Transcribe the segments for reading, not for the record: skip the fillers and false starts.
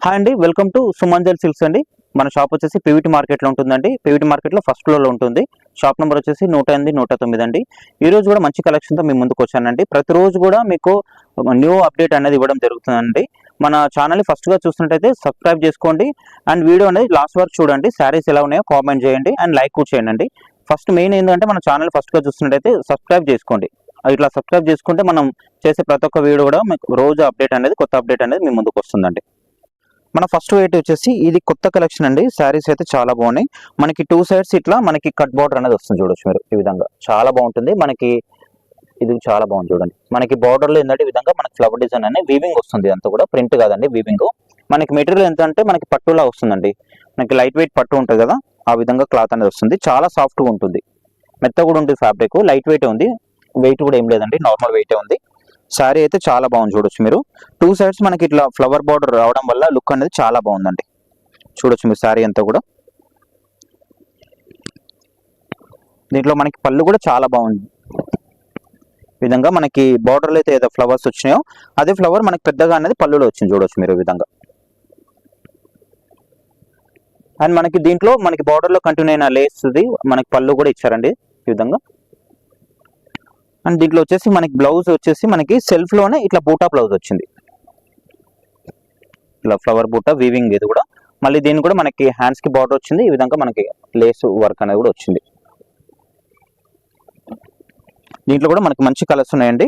Hi అండి, welcome to సుమంజల్ silks అండి. మన షాప్ వచ్చేసి పీవీటీ మార్కెట్లో ఉంటుందండి. పీవీటీ మార్కెట్లో ఫస్ట్ ఫ్లోర్లో ఉంటుంది. షాప్ నెంబర్ వచ్చేసి 108, 109 అండి. ఈ రోజు కూడా మంచి కలెక్షన్తో మీ ముందుకు వచ్చానండి. ప్రతిరోజు కూడా మీకు న్యూ అప్డేట్ అనేది ఇవ్వడం జరుగుతుందండి. మన ఛానల్ని ఫస్ట్గా చూసినట్టయితే సబ్స్క్రైబ్ చేసుకోండి అండ్ వీడియో అనేది లాస్ట్ వరకు చూడండి. శారీస్ ఎలా ఉన్నాయో కామెంట్ చేయండి అండ్ లైక్ కూడా చేయండి. ఫస్ట్ మెయిన్ ఏంటంటే మన ఛానల్ ఫస్ట్గా చూసినట్టయితే సబ్స్క్రైబ్ చేసుకోండి. ఇట్లా సబ్స్క్రైబ్ చేసుకుంటే మనం చేసే ప్రతి ఒక్క వీడియో కూడా మీకు రోజు అప్డేట్ అనేది కొత్త అప్డేట్ అనేది మీ ముందుకు వస్తుందండి. మన ఫస్ట్ వెయిట్ వచ్చేసి ఇది కొత్త కలెక్షన్ అండి. శారీస్ అయితే చాలా బాగున్నాయి. మనకి టూ సైడ్స్ ఇట్లా మనకి కట్ బార్డర్ అనేది వస్తుంది, చూడొచ్చు మీరు. ఈ విధంగా చాలా బాగుంటుంది. మనకి ఇది చాలా బాగుంది చూడండి. మనకి బార్డర్ లో ఏంటంటే ఈ విధంగా మనకి ఫ్లవర్ డిజైన్ అనేది వీవింగ్ వస్తుంది. అంతా కూడా ప్రింట్ కాదండి, వీవింగ్. మనకి మెటీరియల్ ఎంత అంటే మనకి పట్టులా వస్తుందండి. మనకి లైట్ వెయిట్ పట్టు ఉంటుంది కదా, ఆ విధంగా క్లాత్ అనేది వస్తుంది. చాలా సాఫ్ట్ గా ఉంటుంది, మెత్త కూడా ఉంటుంది. ఫ్యాబ్రిక్ లైట్ వెయిట్ ఉంది, వెయిట్ కూడా ఏం లేదండి, నార్మల్ వెయిటే ఉంది. శారీ అయితే చాలా బాగుంది, చూడొచ్చు మీరు. టూ సైడ్స్ మనకి ఇట్లా ఫ్లవర్ బార్డర్ రావడం వల్ల లుక్ అనేది చాలా బాగుందండి. చూడొచ్చు మీరు శారీ అంతా కూడా. దీంట్లో మనకి పళ్ళు కూడా చాలా బాగుంది. ఈ విధంగా మనకి బార్డర్లో అయితే ఏదో ఫ్లవర్స్ వచ్చినాయో అదే ఫ్లవర్ మనకి పెద్దగా అనేది పళ్ళులో వచ్చింది, చూడొచ్చు మీరు. ఈ విధంగా అండ్ మనకి దీంట్లో మనకి బార్డర్లో కంటిన్యూ అయిన లేస్ది మనకి పళ్ళు కూడా ఇచ్చారండి ఈ విధంగా. అండ్ దీంట్లో వచ్చేసి మనకి బ్లౌజ్ వచ్చేసి మనకి సెల్ఫ్ లోనే ఇట్లా బూటా బ్లౌజ్ వచ్చింది. ఇట్లా ఫ్లవర్ బూటా వీవింగ్ ఇది కూడా. మళ్ళీ దీన్ని కూడా మనకి హ్యాండ్స్ కి బార్డర్ వచ్చింది. ఈ విధంగా మనకి లేస్ వర్క్ అనేది కూడా వచ్చింది. దీంట్లో కూడా మనకి మంచి కలర్స్ ఉన్నాయండి.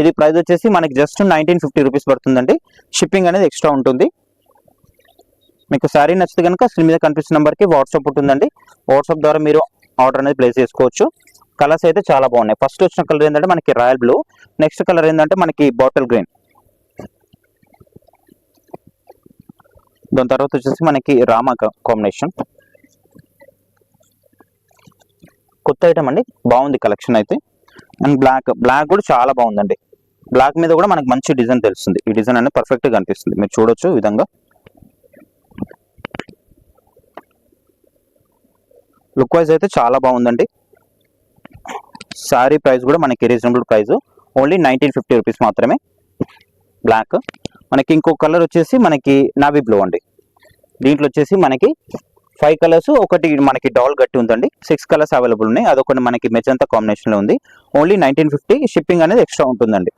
ఇది ప్రైస్ వచ్చేసి మనకి జస్ట్ 1950 రూపీస్ పడుతుందండి. షిప్పింగ్ అనేది ఎక్స్ట్రా ఉంటుంది. మీకు శారీ నచ్చితే కనుక స్క్రీన్ మీద కనిపిస్తున్న నెంబర్కి వాట్సాప్ ఉంటుందండి. వాట్సాప్ ద్వారా మీరు ఆర్డర్ అనేది ప్లేస్ చేసుకోవచ్చు. కలర్స్ అయితే చాలా బాగున్నాయి. ఫస్ట్ వచ్చిన కలర్ ఏంటంటే మనకి రాయల్ బ్లూ, నెక్స్ట్ కలర్ ఏంటంటే మనకి బాటిల్ గ్రీన్, దాని తర్వాత వచ్చేసి మనకి రామా కాంబినేషన్. కొత్త ఐటమ్ అండి, బాగుంది కలెక్షన్ అయితే. అండ్ బ్లాక్ కూడా చాలా బాగుందండి. బ్లాక్ మీద కూడా మనకి మంచి డిజైన్ తెలుస్తుంది. ఈ డిజైన్ అనేది పర్ఫెక్ట్ గా కనిపిస్తుంది, మీరు చూడొచ్చు. ఈ విధంగా లుక్ వైజ్ అయితే చాలా బాగుందండి. శారీ ప్రైస్ కూడా మనకి రీజనబుల్ ప్రైస్, ఓన్లీ 1950 రూపీస్ మాత్రమే. బ్లాక్ మనకి ఇంకో కలర్ వచ్చేసి మనకి నావీ బ్లూ అండి. దీంట్లో వచ్చేసి మనకి 5 కలర్స్, ఒకటి మనకి డాల్ గట్టి ఉందండి. 6 కలర్స్ అవైలబుల్ ఉన్నాయి. అదొకటి మనకి మెజంతా కాంబినేషన్ లో ఉంది. ఓన్లీ 1950. షిప్పింగ్ అనేది ఎక్స్ట్రా ఉంటుందండి.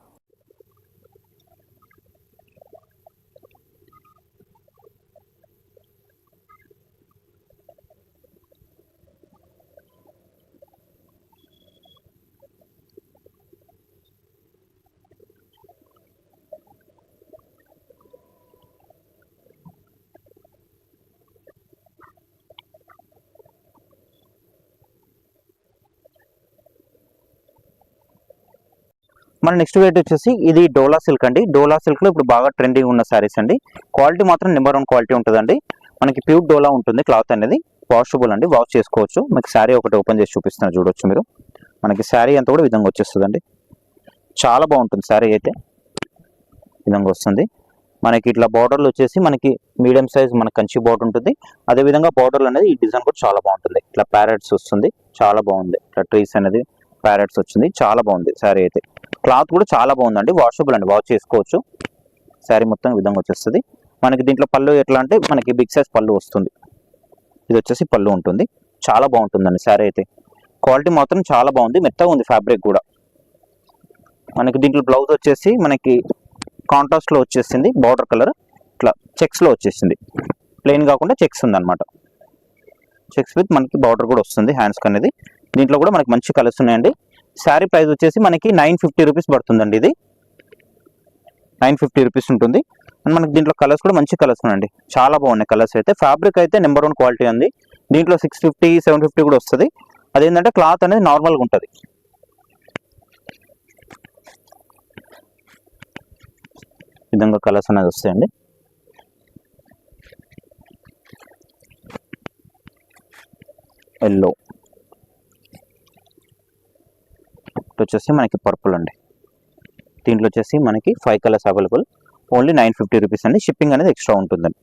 మన నెక్స్ట్ వెయిట్ వచ్చేసి ఇది డోలా సిల్క్ అండి. డోలా సిల్క్ లో ఇప్పుడు బాగా ట్రెండింగ్ ఉన్న శారీస్ అండి. క్వాలిటీ మాత్రం నెంబర్ 1 క్వాలిటీ ఉంటుందండి. మనకి ప్యూర్ డోలా ఉంటుంది. క్లాత్ అనేది వాషబుల్ అండి, వాష్ చేసుకోవచ్చు. మీకు శారీ ఒకటి ఓపెన్ చేసి చూపిస్తున్నారు, చూడొచ్చు మీరు. మనకి శారీ అంతా కూడా విధంగా వచ్చేస్తుందండి. చాలా బాగుంటుంది శారీ అయితే. విధంగా వస్తుంది. మనకి ఇట్లా బార్డర్లు వచ్చేసి మనకి మీడియం సైజ్ మన కంచి బార్డర్ ఉంటుంది. అదే విధంగా బార్డర్లు అనేది ఈ డిజైన్ కూడా చాలా బాగుంటుంది. ఇట్లా ప్యారెట్స్ వస్తుంది, చాలా బాగుంది. ఇట్లా ట్రీస్ అనేది ప్యారెట్స్ వచ్చింది, చాలా బాగుంది శారీ అయితే. క్లాత్ కూడా చాలా బాగుందండి, వాషబుల్ అండి, వాష్ చేసుకోవచ్చు. శారీ మొత్తం ఈ విధంగా వచ్చేస్తుంది. మనకి దీంట్లో పళ్ళు ఎట్లా అంటే మనకి బిగ్ సైజ్ పళ్ళు వస్తుంది. ఇది వచ్చేసి పళ్ళు ఉంటుంది. చాలా బాగుంటుందండి శారీ అయితే. క్వాలిటీ మాత్రం చాలా బాగుంది, మెత్తగా ఉంది ఫ్యాబ్రిక్ కూడా. మనకి దీంట్లో బ్లౌజ్ వచ్చేసి మనకి కాంట్రాస్ట్ లో వచ్చేసింది. బార్డర్ కలర్ ఇట్లా చెక్స్ లో వచ్చేసింది, ప్లెయిన్ కాకుండా చెక్స్ ఉంది అనమాట. చెక్స్ విత్ మనకి బార్డర్ కూడా వస్తుంది హ్యాండ్స్ అనేది. దీంట్లో కూడా మనకి మంచి కలర్స్ ఉన్నాయండి. శారీ ప్రైస్ వచ్చేసి మనకి 950 రూపీస్ పడుతుందండి. ఇది 950 రూపీస్ ఉంటుంది. అండ్ మనకి దీంట్లో కలర్స్ కూడా మంచి కలర్స్ ఉన్నాయండి, చాలా బాగున్నాయి కలర్స్ అయితే. ఫ్యాబ్రిక్ అయితే నెంబర్ 1 క్వాలిటీ ఉంది. దీంట్లో 650, 750 కూడా వస్తుంది. అదేంటంటే క్లాత్ అనేది నార్మల్గా ఉంటుంది. విధంగా కలర్స్ అనేది వస్తాయండి. ఎల్లో వచ్చేసి మనకి పర్పుల్ అండి. దీంట్లో వచ్చేసి మనకి 5 కలర్స్ అవైలబుల్, ఓన్లీ 950 రూపీస్ అండి. షిప్పింగ్ అనేది ఎక్స్ట్రా ఉంటుందండి.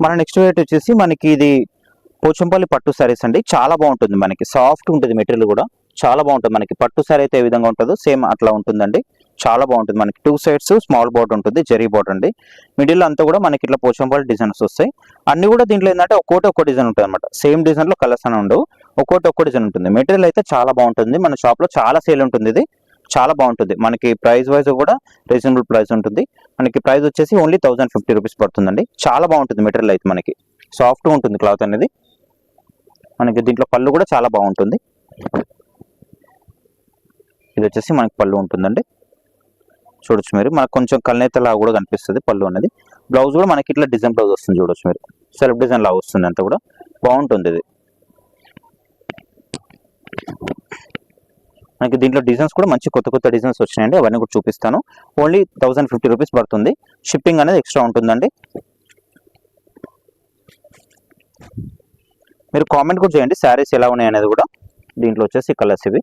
మన నెక్స్ట్ వెరైటీ వచ్చేసి మనకి ఇది పోచంపల్లి పట్టు సారీస్ అండి. చాలా బాగుంటుంది, మనకి సాఫ్ట్ ఉంటుంది మెటీరియల్ కూడా చాలా బాగుంటుంది. మనకి పట్టు సారీ అయితే ఏ విధంగా ఉంటుందో సేమ్ అట్లా ఉంటుందండి. చాలా బాగుంటుంది. మనకి 2 సైడ్స్ స్మాల్ బోర్డర్ ఉంటుంది, జరీ బోర్డర్ అండి. మిడిల్ అంతా కూడా మనకి ఇట్లా పోచంపల్లి డిజైన్స్ వస్తాయి. అన్ని కూడా దీంట్లో ఏంటంటే ఒక్కో డిజైన్ ఉంటుంది అనమాట. సేమ్ డిజైన్ లో కలర్స్ అని ఉండవు, ఒక్కో డిజైన్ ఉంటుంది. మెటీరియల్ అయితే చాలా బాగుంటుంది. మన షాప్ లో చాలా సేల్ ఉంటుంది. ఇది చాలా బాగుంటుంది. మనకి ప్రైస్ వైజ్ కూడా రీజనబుల్ ప్రైస్ ఉంటుంది. మనకి ప్రైస్ వచ్చేసి ఓన్లీ 1050 రూపీస్ పడుతుందండి. చాలా బాగుంటుంది మెటీరియల్ అయితే, మనకి సాఫ్ట్ ఉంటుంది క్లాత్ అనేది. మనకి దీంట్లో పళ్ళు కూడా చాలా బాగుంటుంది. ఇది వచ్చేసి మనకి పళ్ళు ఉంటుందండి, చూడొచ్చు మీరు. మనకు కొంచెం కల్నేతలా కూడా కనిపిస్తుంది పళ్ళు అనేది. బ్లౌజ్ కూడా మనకి ఇట్లా డిజైన్ బ్లౌజ్ వస్తుంది, చూడొచ్చు మీరు. సెల్ఫ్ డిజైన్ లాగా వస్తుంది, అంతా కూడా బాగుంటుంది. ఇది మనకి దీంట్లో డిజైన్స్ కూడా మంచి కొత్త డిజైన్స్ వచ్చినాయండి. అవన్నీ కూడా చూపిస్తాను. ఓన్లీ 1050 రూపీస్ పడుతుంది. షిప్పింగ్ అనేది ఎక్స్ట్రా ఉంటుందండి. మీరు కామెంట్ కూడా చేయండి శారీస్ ఎలా ఉన్నాయి అనేది కూడా. దీంట్లో వచ్చేసి కలర్స్ ఇవి.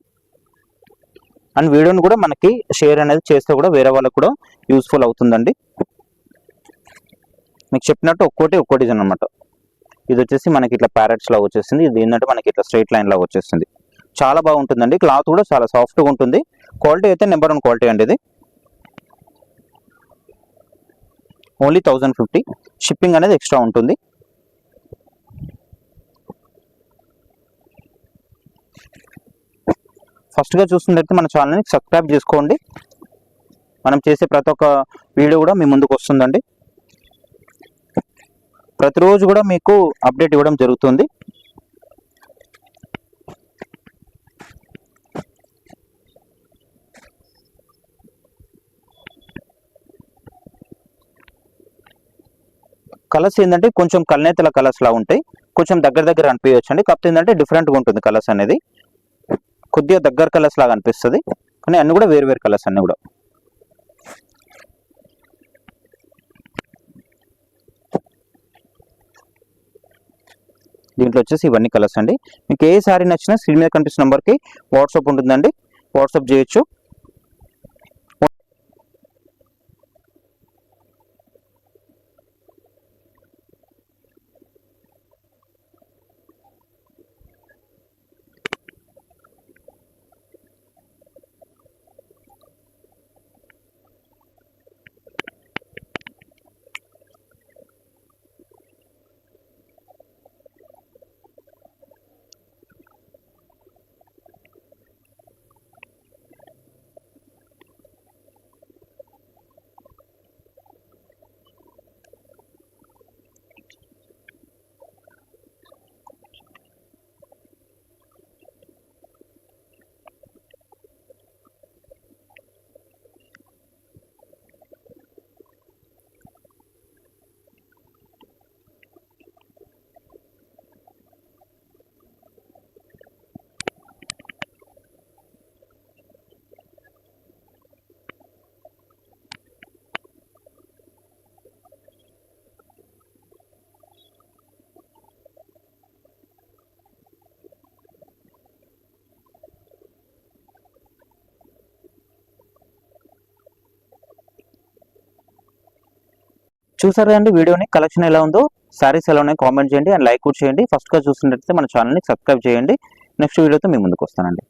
అండ్ వీడియోని కూడా మనకి షేర్ అనేది చేస్తే కూడా వేరే వాళ్ళకు కూడా యూస్ఫుల్ అవుతుందండి. మీకు చెప్పినట్టు ఒక్కో డిజైన్ అనమాట. ఇది వచ్చేసి మనకి ఇట్లా ప్యారెట్స్ లాగా వచ్చేసింది. ఇది ఏంటంటే మనకి ఇట్లా స్ట్రైట్ లైన్ లాగా వచ్చేసింది. చాలా బాగుంటుందండి. క్లాత్ కూడా చాలా సాఫ్ట్గా ఉంటుంది. క్వాలిటీ అయితే నెంబర్ 1 క్వాలిటీ అండి. ఇది ఓన్లీ 1050. షిప్పింగ్ అనేది ఎక్స్ట్రా ఉంటుంది. ఫస్ట్గా చూస్తున్నట్టు మన ఛానల్ని సబ్స్క్రైబ్ చేసుకోండి. మనం చేసే ప్రతి ఒక్క వీడియో కూడా మీ ముందుకు వస్తుందండి. ప్రతిరోజు కూడా మీకు అప్డేట్ ఇవ్వడం జరుగుతుంది. కలర్స్ ఏంటంటే కొంచెం కల్నేతల కలర్స్ లా ఉంటాయి. కొంచెం దగ్గర అనిపించవచ్చు అండి. కాకపోతే ఏంటంటే డిఫరెంట్గా ఉంటుంది కలర్స్ అనేది. కొద్దిగా దగ్గర కలర్స్ లాగా అనిపిస్తుంది, కానీ అన్ని కూడా వేరు కలర్స్ అన్ని కూడా. దీంట్లో వచ్చేసి ఇవన్నీ కలర్స్ అండి. మీకు ఏ సారీ నచ్చినా స్క్రీన్ మీద కనిపిస్తున్న నెంబర్కి వాట్సాప్ ఉంటుందండి, వాట్సాప్ చేయొచ్చు. చూసారు కదండి వీడియోని. కలెక్షన్ ఎలా ఉందో, సారీస్ ఎలా ఉన్నాయో కామెంట్ చేయండి అండ్ లైక్ కూడా చేయండి. ఫస్ట్గా చూసినట్లయితే మన ఛానల్ని సబ్స్క్రైబ్ చేయండి. నెక్స్ట్ వీడియోతో మీ ముందుకు వస్తానండి.